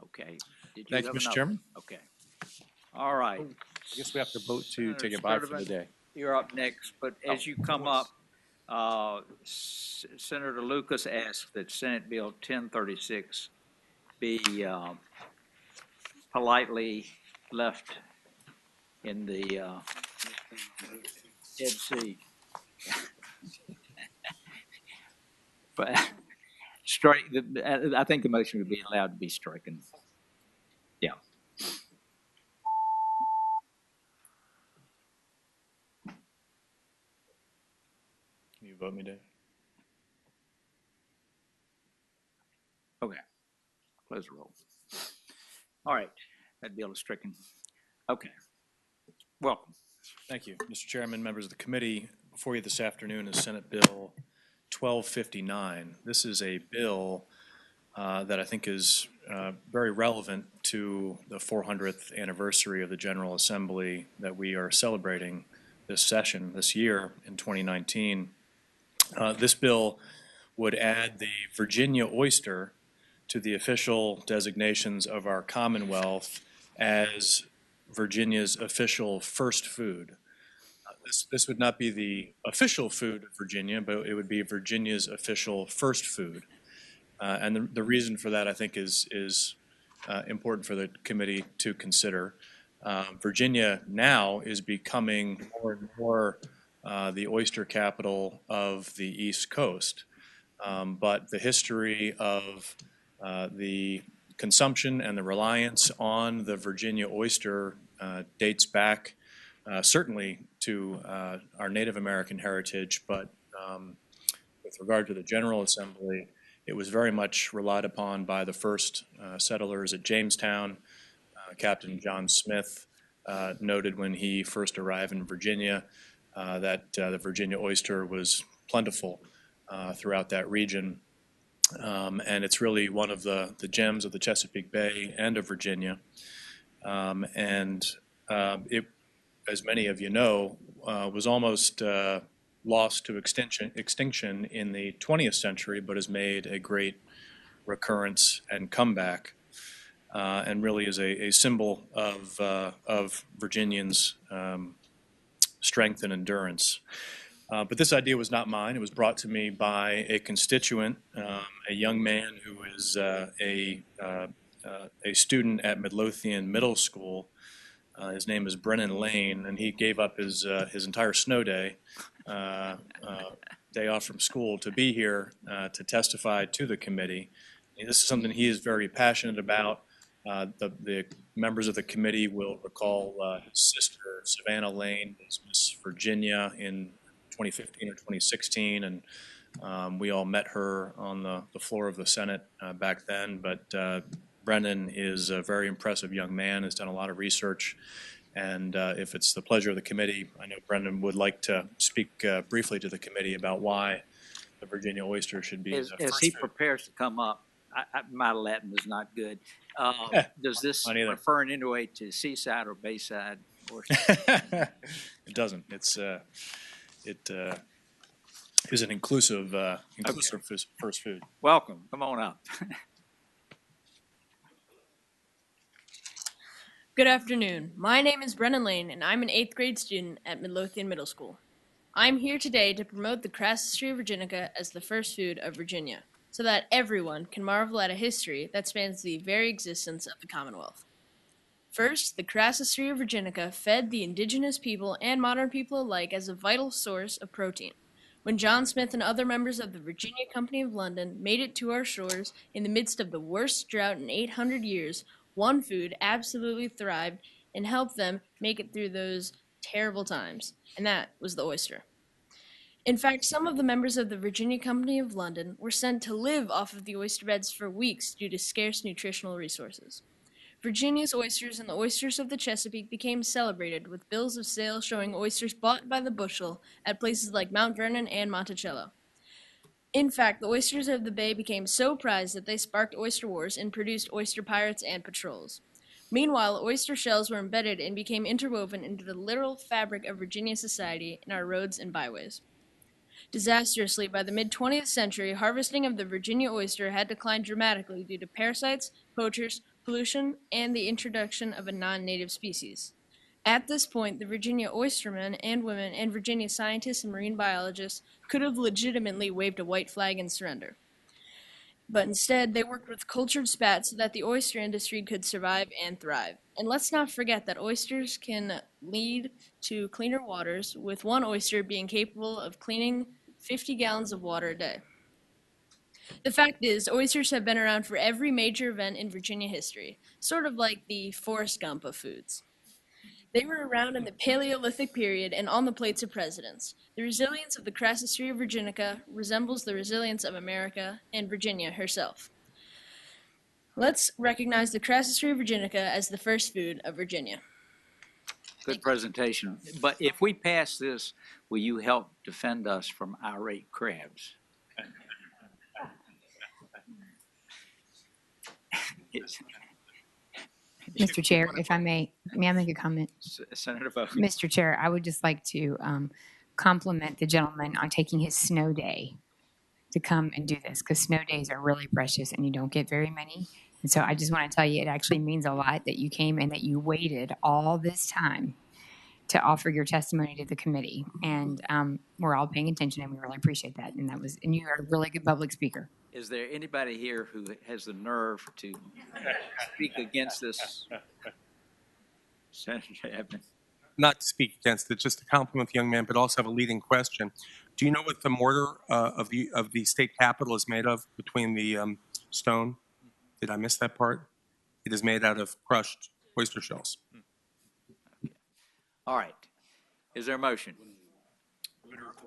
Okay. Did you Thank you, have Mr. enough? Chairman. Okay. All right. I guess we have to vote to Senator take it bye for the Sturdivant, day. you're up next, but as you come up, Senator Lucas asked that Senate Bill 1036 be politely left in the Dead Sea. But strike, I think the motion would be allowed to be stricken. Yeah. Can you vote me, Dave? Okay. Close the roll. All right. That bill is stricken. Okay. Welcome. Thank you, Mr. Chairman, members of the committee. Before you this afternoon is Senate Bill 1259. This is a bill that I think is very relevant to the 400th anniversary of the General Assembly that we are celebrating this session, this year in 2019. This bill would add the Virginia oyster to the official designations of our Commonwealth as Virginia's official first food. This would not be the official food of Virginia, but it would be Virginia's official first food. And the reason for that, I think, is important for the committee to consider. Virginia now is becoming more and more the oyster capital of the East Coast. But the history of the consumption and the reliance on the Virginia oyster dates back certainly to our Native American heritage, but with regard to the General Assembly, it was very much relied upon by the first settlers at Jamestown. Captain John Smith noted when he first arrived in Virginia that the Virginia oyster was plentiful throughout that region. And it's really one of the gems of the Chesapeake Bay and of Virginia. It, as many of you know, was almost lost to extinction in the 20th century, but has made a great recurrence and comeback, and really is a symbol of Virginians' strength and endurance. But this idea was not mine. It was brought to me by a constituent, a young man who is a student at Midlothian Middle School. His name is Brennan Lane, and he gave up his entire snow day, day off from school, to be here to testify to the committee. And this is something he is very passionate about. The members of the committee will recall his sister, Savannah Lane, is Miss Virginia in 2015 or 2016, and we all met her on the floor of the Senate back then. But Brennan is a very impressive young man, has done a lot of research, and if it's the pleasure of the committee, I know Brendan would like to speak briefly to the committee about why the Virginia oyster should be As the first he food. prepares to come up, my Latin is not good. Does this Not either. refer in any way to seaside or bayside? Or It doesn't. It is an inclusive first food. welcome. Come on up. Good afternoon. My name is Brennan Lane, and I'm an 8th grade student at Midlothian Middle School. I'm here today to promote the Crassus tree virginica as the first food of Virginia, so that everyone can marvel at a history that spans the very existence of the Commonwealth. First, the Crassus tree virginica fed the indigenous people and modern people alike as a vital source of protein. When John Smith and other members of the Virginia Company of London made it to our shores in the midst of the worst drought in 800 years, one food absolutely thrived and helped them make it through those terrible times, and that was the oyster. In fact, some of the members of the Virginia Company of London were sent to live off of the oyster beds for weeks due to scarce nutritional resources. Virginia's oysters and the oysters of the Chesapeake became celebrated, with bills of sale showing oysters bought by the bushel at places like Mount Vernon and Monticello. In fact, the oysters of the bay became so prized that they sparked oyster wars and produced oyster pirates and patrols. Meanwhile, oyster shells were embedded and became interwoven into the literal fabric of Virginia society in our roads and byways. Disastrously, by the mid-20th century, harvesting of the Virginia oyster had declined dramatically due to parasites, poachers, pollution, and the introduction of a non-native species. At this point, the Virginia oystermen and women and Virginia scientists and marine biologists could have legitimately waved a white flag and surrender. But instead, they worked with cultured spat so that the oyster industry could survive and thrive. And let's not forget that oysters can lead to cleaner waters, with one oyster being capable of cleaning 50 gallons of water a day. The fact is, oysters have been around for every major event in Virginia history, sort of like the Forrest Gump of foods. They were around in the Paleolithic period and on the plates of presidents. The resilience of the Crassus tree of Virginica resembles the resilience of America and Virginia herself. Let's recognize the Crassus tree of Virginica as the first food of Virginia. Good presentation. But if we pass this, will you help defend us from irate crabs? Mr. Chair, if I may I make a comment? Senator Vogel. Mr. Chair, I would just like to compliment the gentleman on taking his snow day to come and do this, because snow days are really precious and you don't get very many. And so I just want to tell you, it actually means a lot that you came and that you waited all this time to offer your testimony to the committee. And we're all paying attention, and we really appreciate that. And you are a really good public speaker. Is there anybody here who has the nerve to speak against this? Senator Ebden. Not to speak against it, just to compliment the young man, but also have a leading question. Do you know what the mortar of the state capitol is made of between the stone? Did I miss that part? It is made out of crushed oyster shells. All right. Is there a motion?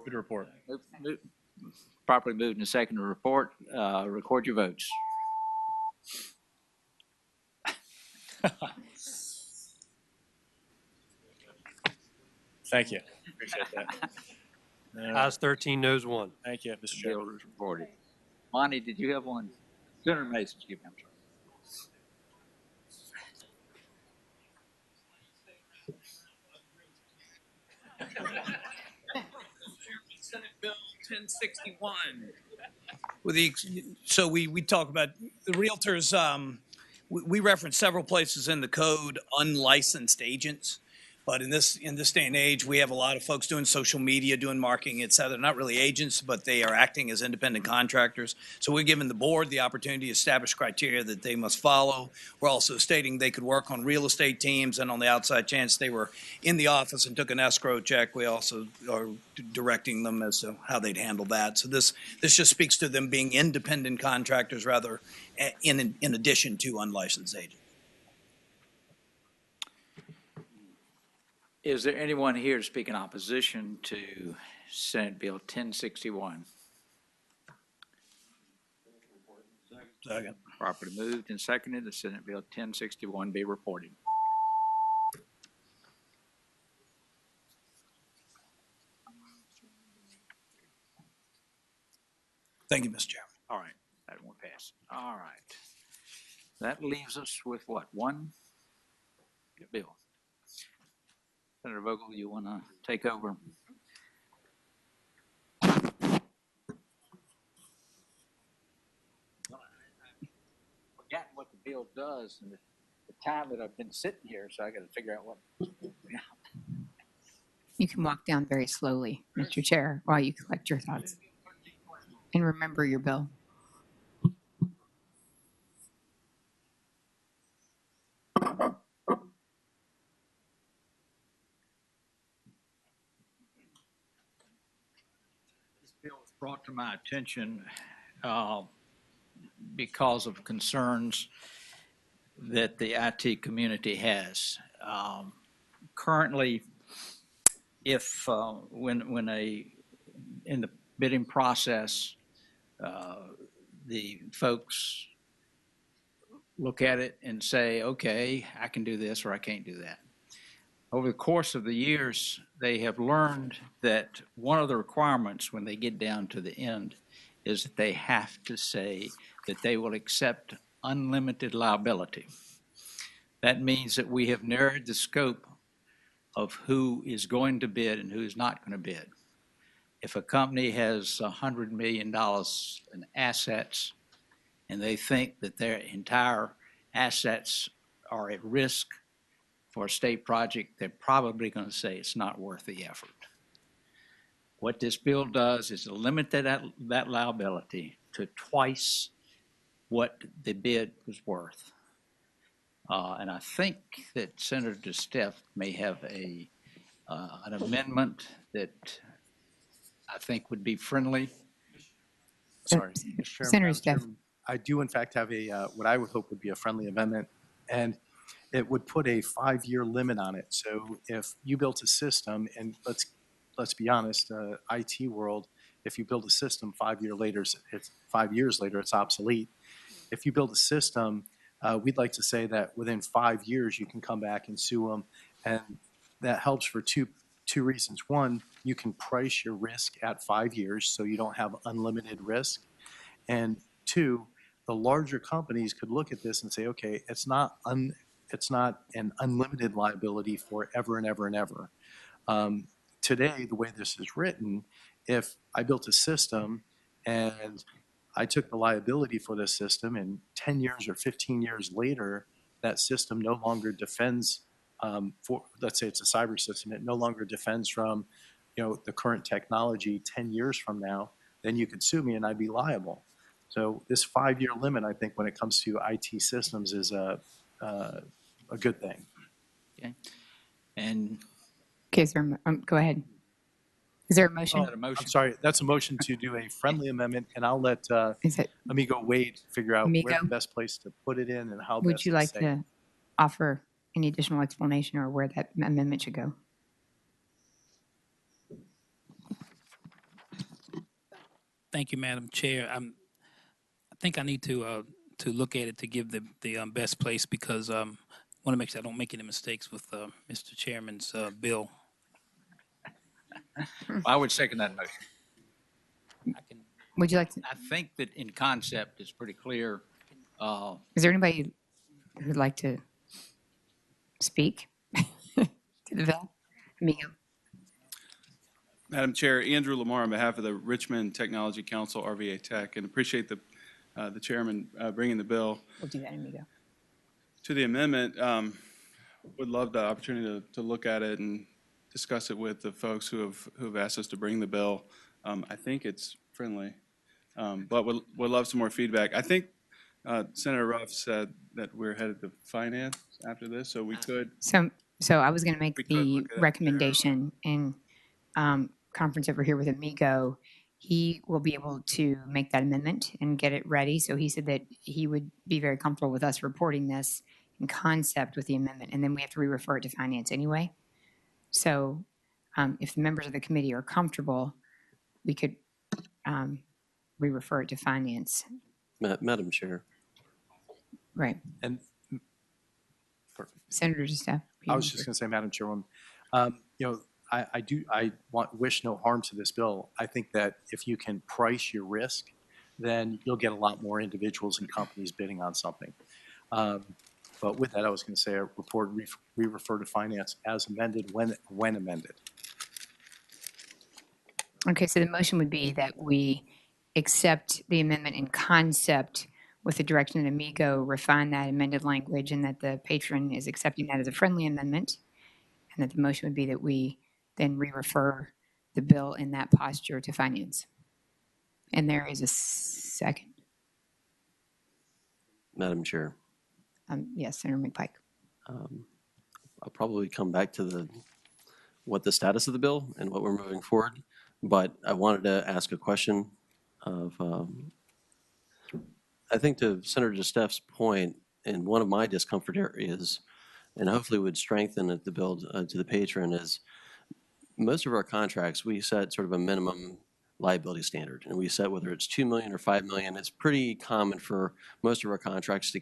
Good report. Properly moved and second to report. Record your votes. Thank you. Appreciate that. Ayes 13, noes 1. Thank you, Mr. Bill Chairman. is reported. Monty, did you have one? Senator Mason, excuse me, I'm sorry. Senate Bill 1061. So we talk about the realtors. We reference several places in the code unlicensed agents. But in this day and age, we have a lot of folks doing social media, doing marketing, et cetera. They're not really agents, but they are acting as independent contractors. So we're giving the board the opportunity to establish criteria that they must follow. We're also stating they could work on real estate teams, and on the outside chance they were in the office and took an escrow check, we also are directing them as to how they'd handle that. So this just speaks to them being independent contractors rather in addition to unlicensed agents. Is there anyone here to speak in opposition to Senate Bill 1061? Second. Properly moved and seconded, the Senate Bill 1061 be reported. Thank you, Mr. Chairman. All right, that one passed. All right. That leaves us with what, one bill? Senator Vogel, you want to take over? Forgot what the bill does and the time that I've been sitting here, so I got to figure out what. You can walk down very slowly, Mr. Chair, while you collect your thoughts. And remember your bill. Bill was brought to my attention because of concerns that the IT community has. Currently, if when in the bidding process, the folks look at it and say, okay, I can do this or I can't do that. Over the course of the years, they have learned that one of the requirements when they get down to the end is that they have to say that they will accept unlimited liability. That means that we have narrowed the scope of who is going to bid and who is not going to bid. If a company has $100 million in assets and they think that their entire assets are at risk for a state project, they're probably going to say it's not worth the effort. What this bill does is to limit that liability to twice what the bid was worth. And I think that Senator DeSteph may have an amendment that I think would be friendly. Sorry, Mr. Chairman, Senator Madam Steph. Chairman, I do in fact have what I would hope would be a friendly amendment, and it would put a 5-year limit on it. So if you built a system, and let's be honest, IT world, if you build a system 5 years later, it's obsolete. If you build a system, we'd like to say that within 5 years you can come back and sue them, and that helps for two reasons. One, you can price your risk at 5 years, so you don't have unlimited risk, and two, the larger companies could look at this and say, okay, it's not an unlimited liability forever and ever and ever. Today, the way this is written, if I built a system and I took the liability for this system, and 10 years or 15 years later, that system no longer defends for, let's say it's a cyber system, it no longer defends from, the current technology 10 years from now, then you could sue me and I'd be liable. So this 5-year limit, I think, when it comes to IT systems, is a good thing. Okay. And Okay, so go ahead. Is there a motion? that a motion? I'm sorry, that's a motion to do a friendly amendment, and I'll let Is it, Amigo Wade figure out where Amigo? the best place to put it in and how would best you to like say it. to offer any additional explanation or where that amendment should go? Thank you, Madam Chair. I think I need to look at it to give the best place, because I want to make sure I don't make any mistakes with Mr. Chairman's bill. I would second that motion. I can. Would you like to, I think that in concept, it's pretty clear. is there anybody who'd like to speak to the bill? Amigo? Madam Chair, Andrew Lamar on behalf of the Richmond Technology Council, RVA Tech, and appreciate the chairman bringing the bill. We'll do that, Amigo. To the amendment, would love the opportunity to look at it and discuss it with the folks who have asked us to bring the bill. I think it's friendly, but would love some more feedback. I think Senator Ruff said that we're headed to finance after this, so we could. So I was going to make We could the look at it there. recommendation in conference over here with Amigo. He will be able to make that amendment and get it ready. So he said that he would be very comfortable with us reporting this in concept with the amendment, and then we have to re-refer it to finance anyway. So if the members of the committee are comfortable, we could re-refer it to finance. Madam Chair. Right. And Senator DeSteph. I was just going to say, Madam Chairwoman, I wish no harm to this bill. I think that if you can price your risk, then you'll get a lot more individuals and companies bidding on something. But with that, I was going to say a report re-refer to finance as amended when amended. Okay, so the motion would be that we accept the amendment in concept with the direction that Amigo refine that amended language, and that the patron is accepting that as a friendly amendment, and that the motion would be that we then re-refer the bill in that posture to finance. And there is a second. Madam Chair. Yes, Senator McPike. I'll probably come back to what the status of the bill and what we're moving forward, but I wanted to ask a question of, I think to Senator DeSteff's point, and one of my discomfort areas, and hopefully would strengthen the bill to the patron, is most of our contracts, we set sort of a minimum liability standard, and we set whether it's $2 million or $5 million. It's pretty common for most of our contracts to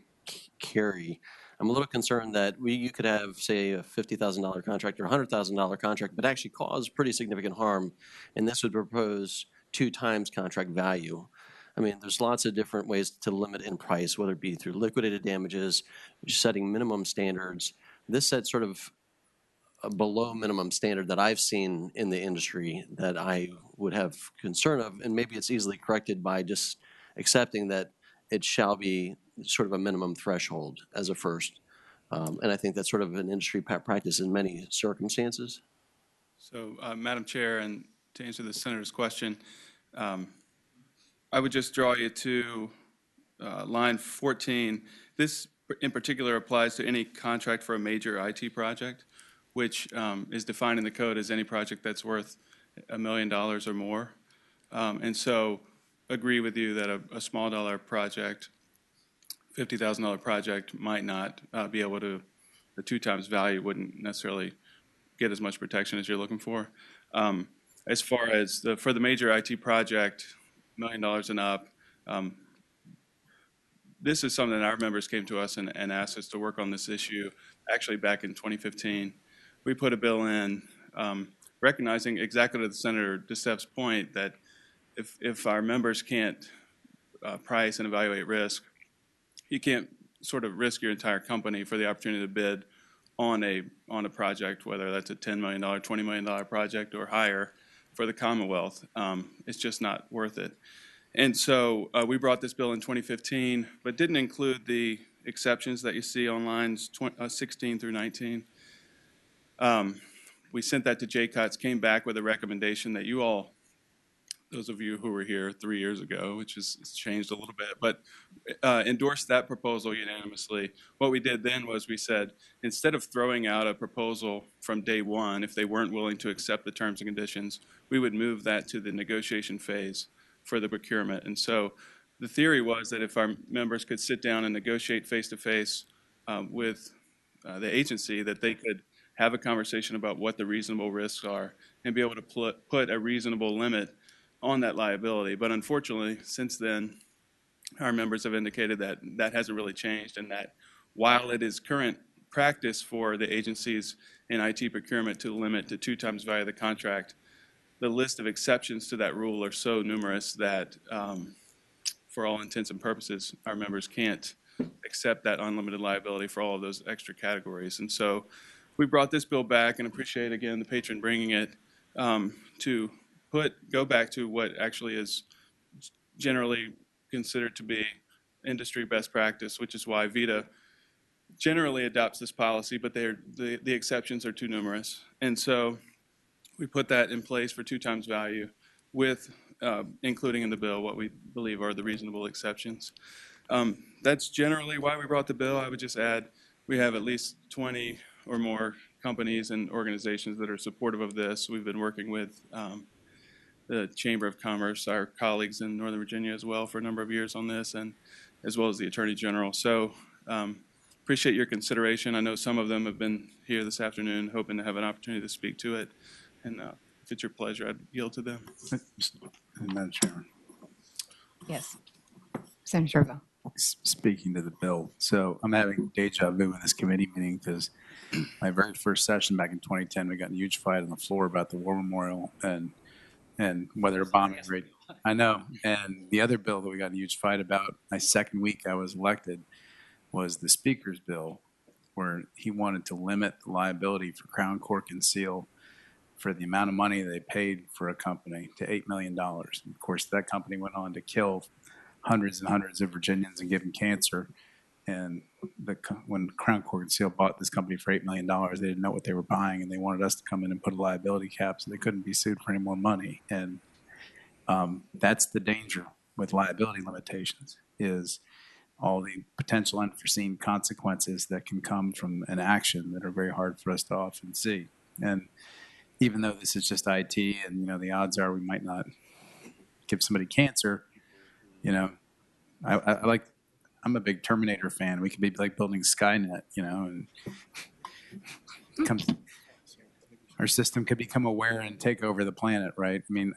carry. I'm a little concerned that you could have, say, a $50,000 contract or a $100,000 contract, but actually cause pretty significant harm, and this would propose 2 times contract value. I mean, there's lots of different ways to limit in price, whether it be through liquidated damages, setting minimum standards. This sets sort of a below minimum standard that I've seen in the industry that I would have concern of, and maybe it's easily corrected by just accepting that it shall be sort of a minimum threshold as a first. And I think that's sort of an industry practice in many circumstances. So, Madam Chair, and to answer the senator's question, I would just draw you to line 14. This in particular applies to any contract for a major IT project, which is defined in the code as any project that's worth $1 million or more. And so agree with you that a small dollar project, $50,000 project might not be able to, the 2 times value wouldn't necessarily get as much protection as you're looking for. As far as for the major IT project, $1 million and up, this is something that our members came to us and asked us to work on this issue actually back in 2015. We put a bill in recognizing exactly to the Senator DeSteff's point that if our members can't price and evaluate risk, you can't sort of risk your entire company for the opportunity to bid on a project, whether that's a $10 million, $20 million project or higher for the Commonwealth. It's just not worth it. And so we brought this bill in 2015, but didn't include the exceptions that you see on lines 16 through 19. We sent that to JCOTS, came back with a recommendation that you all, those of you who were here 3 years ago, which has changed a little bit, but endorsed that proposal unanimously. What we did then was we said, instead of throwing out a proposal from day one, if they weren't willing to accept the terms and conditions, we would move that to the negotiation phase for the procurement. And so the theory was that if our members could sit down and negotiate face-to-face with the agency, that they could have a conversation about what the reasonable risks are and be able to put a reasonable limit on that liability. But unfortunately, since then, our members have indicated that that hasn't really changed, and that while it is current practice for the agencies in IT procurement to limit to 2 times value of the contract, the list of exceptions to that rule are so numerous that for all intents and purposes, our members can't accept that unlimited liability for all of those extra categories. And so we brought this bill back, and appreciate again the patron bringing it to go back to what actually is generally considered to be industry best practice, which is why VITA generally adopts this policy, but the exceptions are too numerous. And so we put that in place for 2 times value with including in the bill what we believe are the reasonable exceptions. That's generally why we brought the bill. I would just add we have at least 20 or more companies and organizations that are supportive of this. We've been working with the Chamber of Commerce, our colleagues in Northern Virginia as well for a number of years on this, and as well as the Attorney General. So appreciate your consideration. I know some of them have been here this afternoon hoping to have an opportunity to speak to it. And if it's your pleasure, I'd yield to them. Madam Chairman. Yes. Senator Sherville. Speaking to the bill. So I'm having deja vu in this committee meeting because my very first session back in 2010, we got in a huge fight on the floor about the war memorial and whether a bombing rate. I know. And the other bill that we got in a huge fight about, my second week I was elected, was the Speaker's bill, where he wanted to limit the liability for Crown Cork and Seal for the amount of money they paid for a company to $8 million. And of course, that company went on to kill hundreds and hundreds of Virginians and give them cancer. And when Crown Cork and Seal bought this company for $8 million, they didn't know what they were buying, and they wanted us to come in and put a liability cap so they couldn't be sued for any more money. And that's the danger with liability limitations, is all the potential unforeseen consequences that can come from an action that are very hard for us to often see. And even though this is just IT, and the odds are we might not give somebody cancer, I'm a big Terminator fan. We could be like building Skynet, and our system could become aware and take over the planet, right? I mean,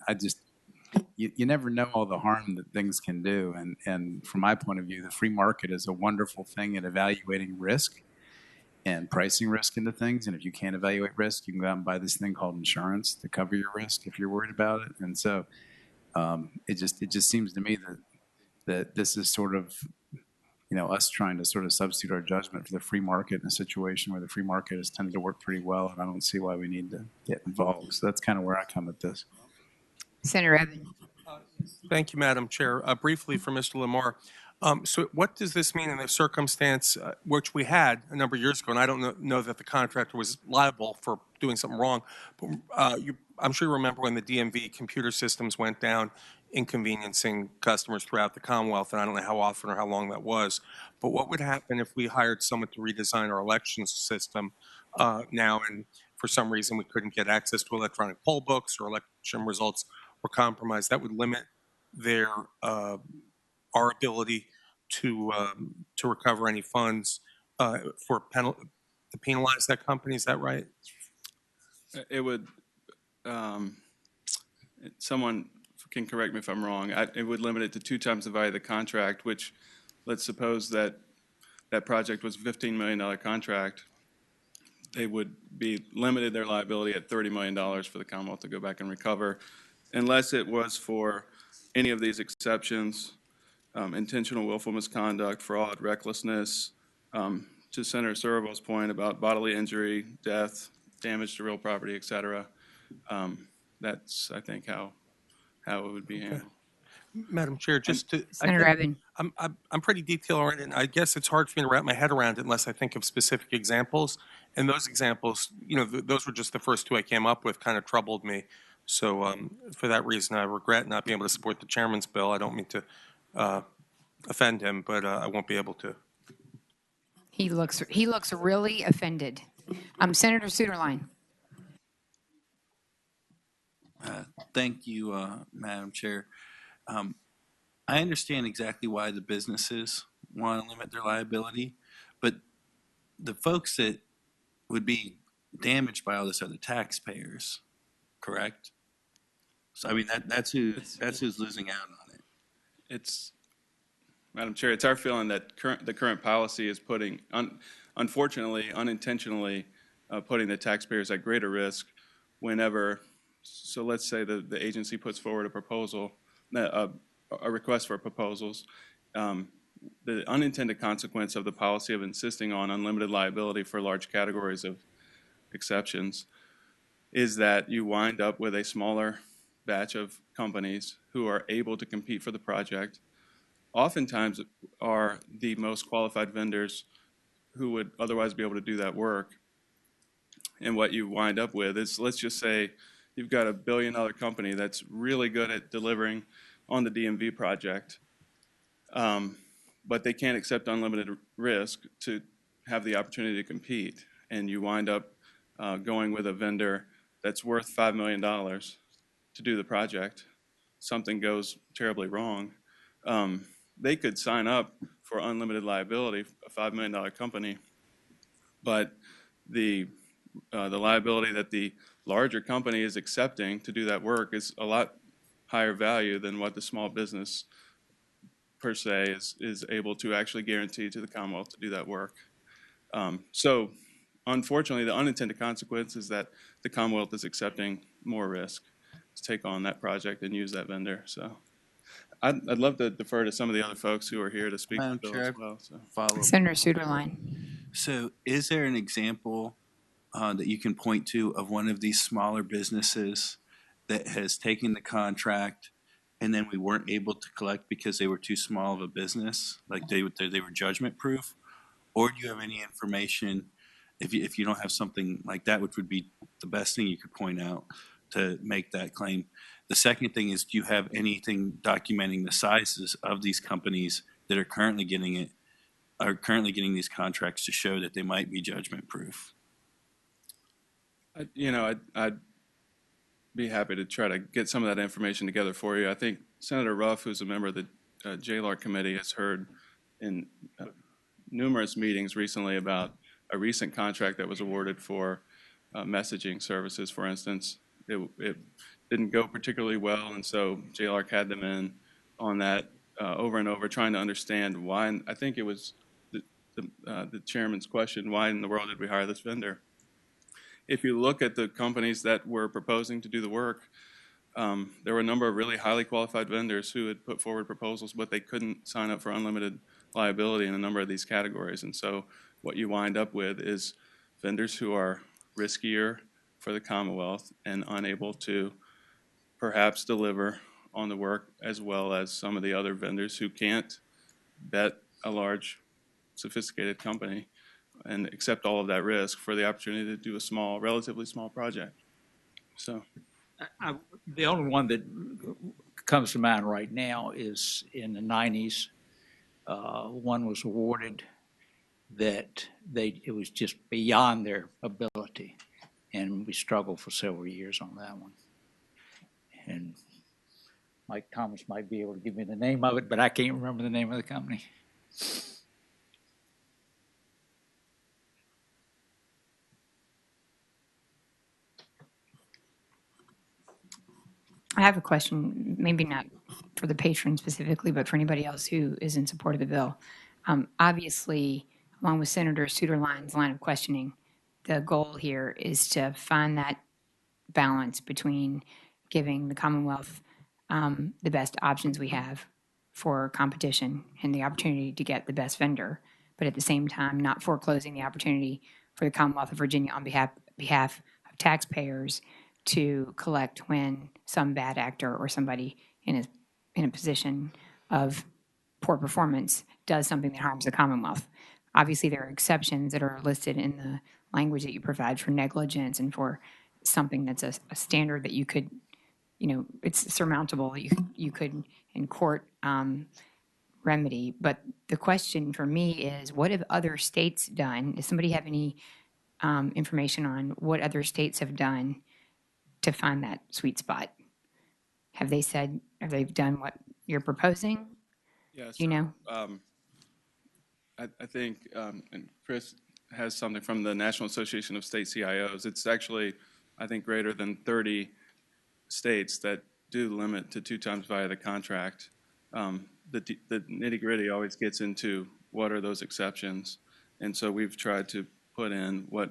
you never know all the harm that things can do. And from my point of view, the free market is a wonderful thing at evaluating risk and pricing risk into things. And if you can't evaluate risk, you can go out and buy this thing called insurance to cover your risk if you're worried about it. And so it just seems to me that this is sort of, us trying to sort of substitute our judgment for the free market in a situation where the free market has tended to work pretty well. And I don't see why we need to get involved. So that's kind of where I come at this. Senator Evans. Thank you, Madam Chair. Briefly for Mr. Lamar, So what does this mean in the circumstance, which we had a number of years ago, and I don't know that the contractor was liable for doing something wrong, but I'm sure you remember when the DMV computer systems went down, inconveniencing customers throughout the Commonwealth, and I don't know how often or how long that was. But what would happen if we hired someone to redesign our election system now, and for some reason we couldn't get access to electronic poll books or election results were compromised? That would limit their our ability to recover any funds to penalize that company. Is that right? It would, someone can correct me if I'm wrong, it would limit it to 2 times the value of the contract, which, let's suppose that that project was a $15 million contract. They would be limited their liability at $30 million for the Commonwealth to go back and recover, unless it was for any of these exceptions, intentional willful misconduct, fraud, recklessness, to Senator Servo's point about bodily injury, death, damage to real property, et cetera. That's, I think, how it would be handled. Madam Chair, just to Senator Evan. I'm pretty detail-oriented, and I guess it's hard for me to wrap my head around it unless I think of specific examples. And those examples, those were just the first 2 I came up with, kind of troubled me. So for that reason, I regret not being able to support the chairman's bill. I don't mean to offend him, but I won't be able to. He looks really offended. Senator Suderline. Thank you, Madam Chair. I understand exactly why the businesses want to limit their liability, but the folks that would be damaged by all this are the taxpayers, correct? So I mean that's who's losing out on it. It's, Madam Chair, it's our feeling that the current policy is putting, unfortunately, unintentionally, putting the taxpayers at greater risk whenever, so let's say the agency puts forward a proposal, a request for proposals. The unintended consequence of the policy of insisting on unlimited liability for large categories of exceptions is that you wind up with a smaller batch of companies who are able to compete for the project, oftentimes are the most qualified vendors who would otherwise be able to do that work. And what you wind up with is, let's just say you've got a $1 billion company that's really good at delivering on the DMV project, but they can't accept unlimited risk to have the opportunity to compete. And you wind up going with a vendor that's worth $5 million to do the project. Something goes terribly wrong. They could sign up for unlimited liability, a $5 million company, but the liability that the larger company is accepting to do that work is a lot higher value than what the small business per se is able to actually guarantee to the Commonwealth to do that work. So unfortunately, the unintended consequence is that the Commonwealth is accepting more risk to take on that project and use that vendor. So I'd love to defer to some of the other folks who are here to speak to the bill as well. So. Follow. Senator Suderline. So is there an example that you can point to of one of these smaller businesses that has taken the contract and then we weren't able to collect because they were too small of a business, like they were judgment proof? Or do you have any information, if you don't have something like that, which would be the best thing you could point out to make that claim? The second thing is, do you have anything documenting the sizes of these companies that are currently getting these contracts to show that they might be judgment proof? I'd be happy to try to get some of that information together for you. I think Senator Ruff, who's a member of the JLAR committee, has heard in numerous meetings recently about a recent contract that was awarded for messaging services, for instance. It didn't go particularly well, and so JLAR had them in on that over and over, trying to understand why. And I think it was the chairman's question, why in the world did we hire this vendor? If you look at the companies that were proposing to do the work, there were a number of really highly qualified vendors who had put forward proposals, but they couldn't sign up for unlimited liability in a number of these categories. And so what you wind up with is vendors who are riskier for the Commonwealth and unable to perhaps deliver on the work, as well as some of the other vendors who can't bet a large, sophisticated company and accept all of that risk for the opportunity to do a small, relatively small project. So, The only one that comes to mind right now is in the 90s. One was awarded that it was just beyond their ability, and we struggled for several years on that one. And Mike Thomas might be able to give me the name of it, but I can't remember the name of the company. I have a question, maybe not for the patron specifically, but for anybody else who is in support of the bill. Obviously, along with Senator Suderline's line of questioning, the goal here is to find that balance between giving the Commonwealth the best options we have for competition and the opportunity to get the best vendor, but at the same time not foreclosing the opportunity for the Commonwealth of Virginia on behalf of taxpayers to collect when some bad actor or somebody in a position of poor performance does something that harms the Commonwealth. Obviously, there are exceptions that are listed in the language that you provide for negligence and for something that's a standard that you could, it's surmountable. You could in court remedy. But the question for me is, what have other states done? Does somebody have any information on what other states have done to find that sweet spot? Have they done what you're proposing? yeah, Do you know? I think, and Chris has something from the National Association of State CIOs. It's actually, I think, greater than 30 states that do limit to 2 times via the contract. The nitty-gritty always gets into what are those exceptions. And so we've tried to put in what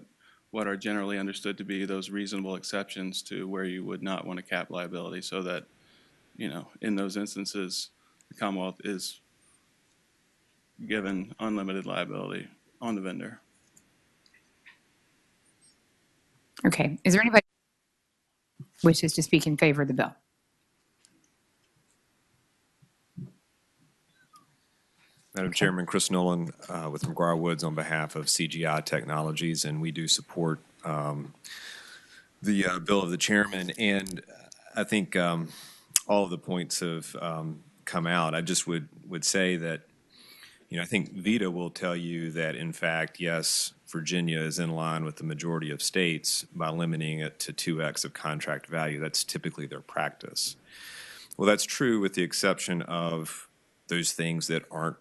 are generally understood to be those reasonable exceptions to where you would not want to cap liability, so that, in those instances, the Commonwealth is given unlimited liability on the vendor. Okay. Is there anybody wishes to speak in favor of the bill? Madam Chairman, Chris Nolan with McGuire Woods on behalf of CGI Technologies, and we do support the bill of the chairman. And I think all of the points have come out. I just would say that, I think VITA will tell you that, in fact, yes, Virginia is in line with the majority of states by limiting it to 2x of contract value. That's typically their practice. Well, that's true with the exception of those things that aren't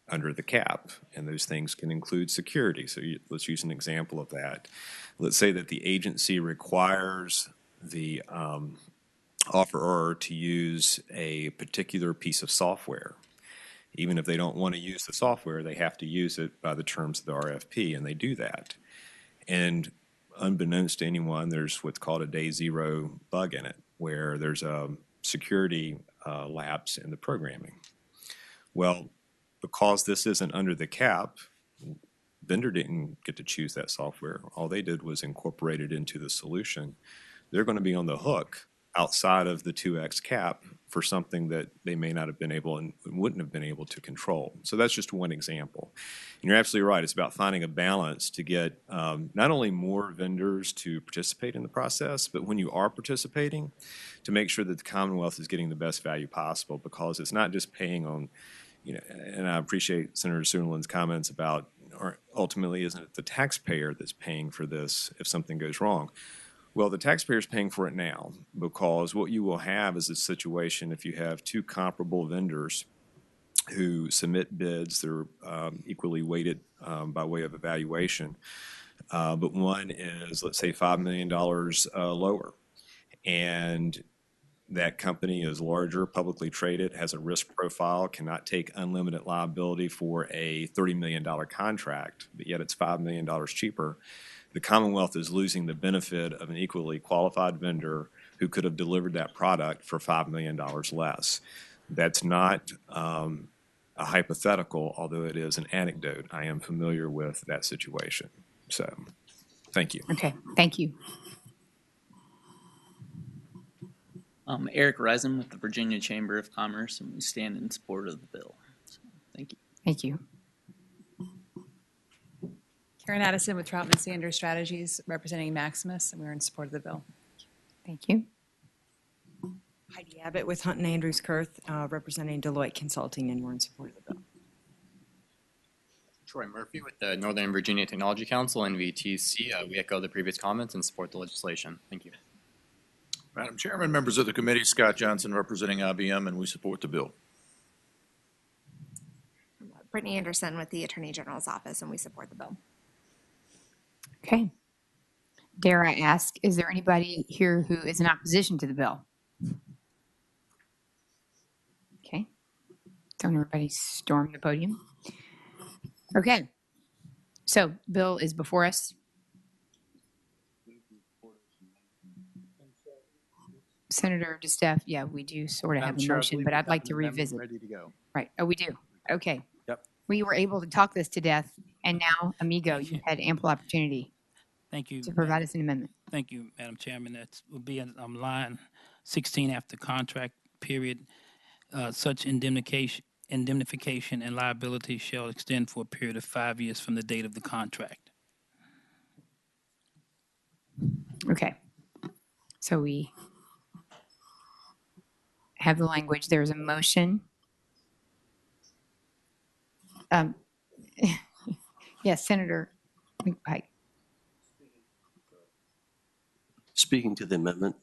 under the cap, and those things can include security. So let's use an example of that. Let's say that the agency requires the offeror to use a particular piece of software. Even if they don't want to use the software, they have to use it by the terms of the RFP, and they do that. And unbeknownst to anyone, there's what's called a day zero bug in it, where there's a security lapse in the programming. Well, because this isn't under the cap, vendor didn't get to choose that software. All they did was incorporate it into the solution. They're going to be on the hook outside of the 2x cap for something that they may not have been able and wouldn't have been able to control. So that's just one example. And you're absolutely right. It's about finding a balance to get not only more vendors to participate in the process, but when you are participating, to make sure that the Commonwealth is getting the best value possible, because it's not just paying on, and I appreciate Senator Sunderland's comments about, or ultimately, isn't it the taxpayer that's paying for this if something goes wrong? Well, the taxpayer's paying for it now, because what you will have is a situation if you have 2 comparable vendors who submit bids that are equally weighted by way of evaluation, but one is, let's say, $5 million lower, and that company is larger, publicly traded, has a risk profile, cannot take unlimited liability for a $30 million contract, but yet it's $5 million cheaper. The Commonwealth is losing the benefit of an equally qualified vendor who could have delivered that product for $5 million less. That's not a hypothetical, although it is an anecdote. I am familiar with that situation. So, thank you. Okay, thank you. Eric Reisen with the Virginia Chamber of Commerce, and we stand in support of the bill. So, thank you. Thank you. Karen Addison with Troutman Sanders Strategies, representing Maximus, and we're in support of the bill. Thank you. Heidi Abbott with Hunt and Andrews Kurth, representing Deloitte Consulting, and we're in support of the bill. Troy Murphy with the Northern Virginia Technology Council, NVTC. We echo the previous comments and support the legislation. Thank you. Madam Chairman, members of the committee, Scott Johnson representing IBM, and we support the bill. Brittany Anderson with the Attorney General's Office, and we support the bill. Okay. Dare I ask, is there anybody here who is in opposition to the bill? Okay. Don't everybody storm the podium. Okay. So, bill is before us. Senator DeSteph, yeah, we do sort of have a motion, but I'd like to revisit. Ready to go. Right. Oh, we do. Okay. Yep. We were able to talk this to death, and now, amigo, you had ample opportunity Thank you. to provide us an amendment. Thank you, Madam Chairman. That would be on line 16 after contract period. Such indemnification and liability shall extend for a period of 5 years from the date of the contract. Okay. So we have the language. There's a motion. Yes, Senator McPike. Speaking to the amendment,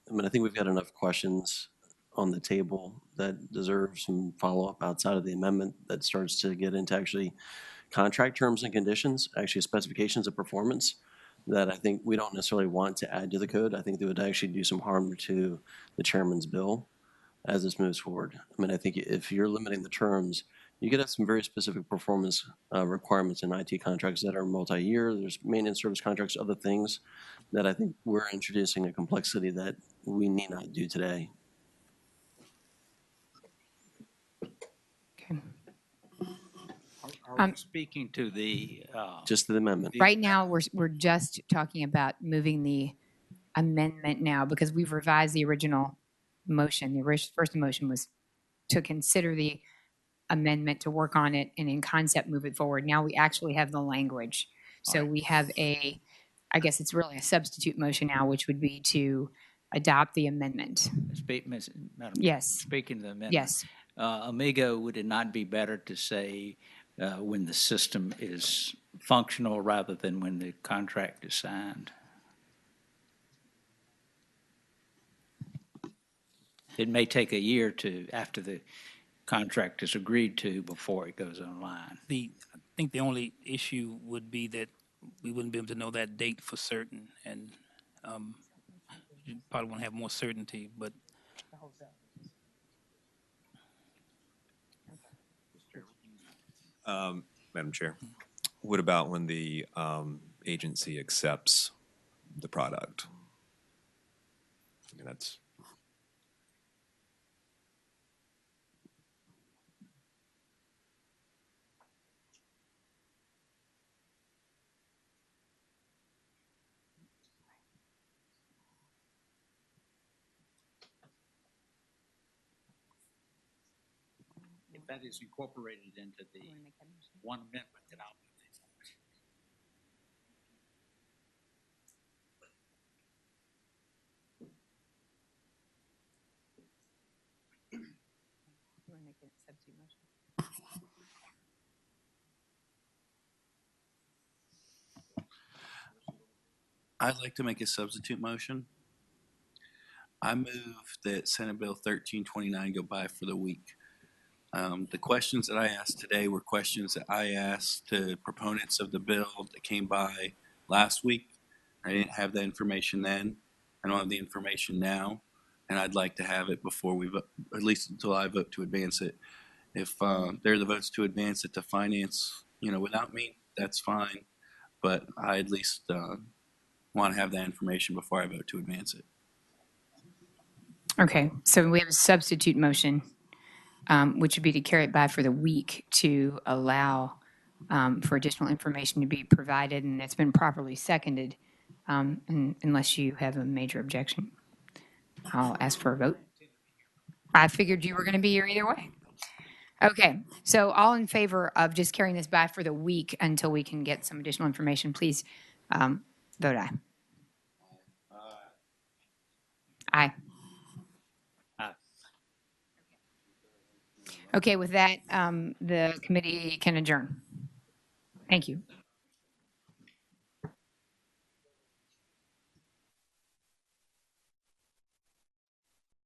I mean, I think we've got enough questions on the table that deserve some follow-up outside of the amendment that starts to get into actually contract terms and conditions, actually specifications of performance that I think we don't necessarily want to add to the code. I think that would actually do some harm to the chairman's bill as this moves forward. I mean, I think if you're limiting the terms, you could have some very specific performance requirements in IT contracts that are multi-year. There's maintenance service contracts, other things that I think we're introducing a complexity that we need not do today. Okay. Are we speaking to the? Just to the amendment. Right now, we're just talking about moving the amendment now because we've revised the original motion. The first motion was to consider the amendment, to work on it, and in concept move it forward. Now we actually have the language. So we have I guess it's really a substitute motion now, which would be to adopt the amendment. Madam, Yes. Speaking of the amendment. Yes. Amigo, would it not be better to say when the system is functional rather than when the contract is signed? It may take a year after the contract is agreed to before it goes online. I think the only issue would be that we wouldn't be able to know that date for certain, and you probably want to have more certainty, but Madam Chair, what about when the agency accepts the product? I mean, that's. If that is incorporated into the one amendment, then I'll move it. I'd like to make a substitute motion. I move that Senate Bill 1329 go by for the week. The questions that I asked today were questions that I asked to proponents of the bill that came by last week. I didn't have that information then. I don't have the information now, and I'd like to have it before we vote, at least until I vote to advance it. If there are the votes to advance it to finance, without me, that's fine. But I at least want to have that information before I vote to advance it. Okay, so we have a substitute motion, which would be to carry it by for the week to allow for additional information to be provided, and it's been properly seconded, unless you have a major objection. I'll ask for a vote. I figured you were going to be here either way. Okay, so all in favor of just carrying this back for the week until we can get some additional information, please vote aye. Aye. Okay, with that, the committee can adjourn. Thank you.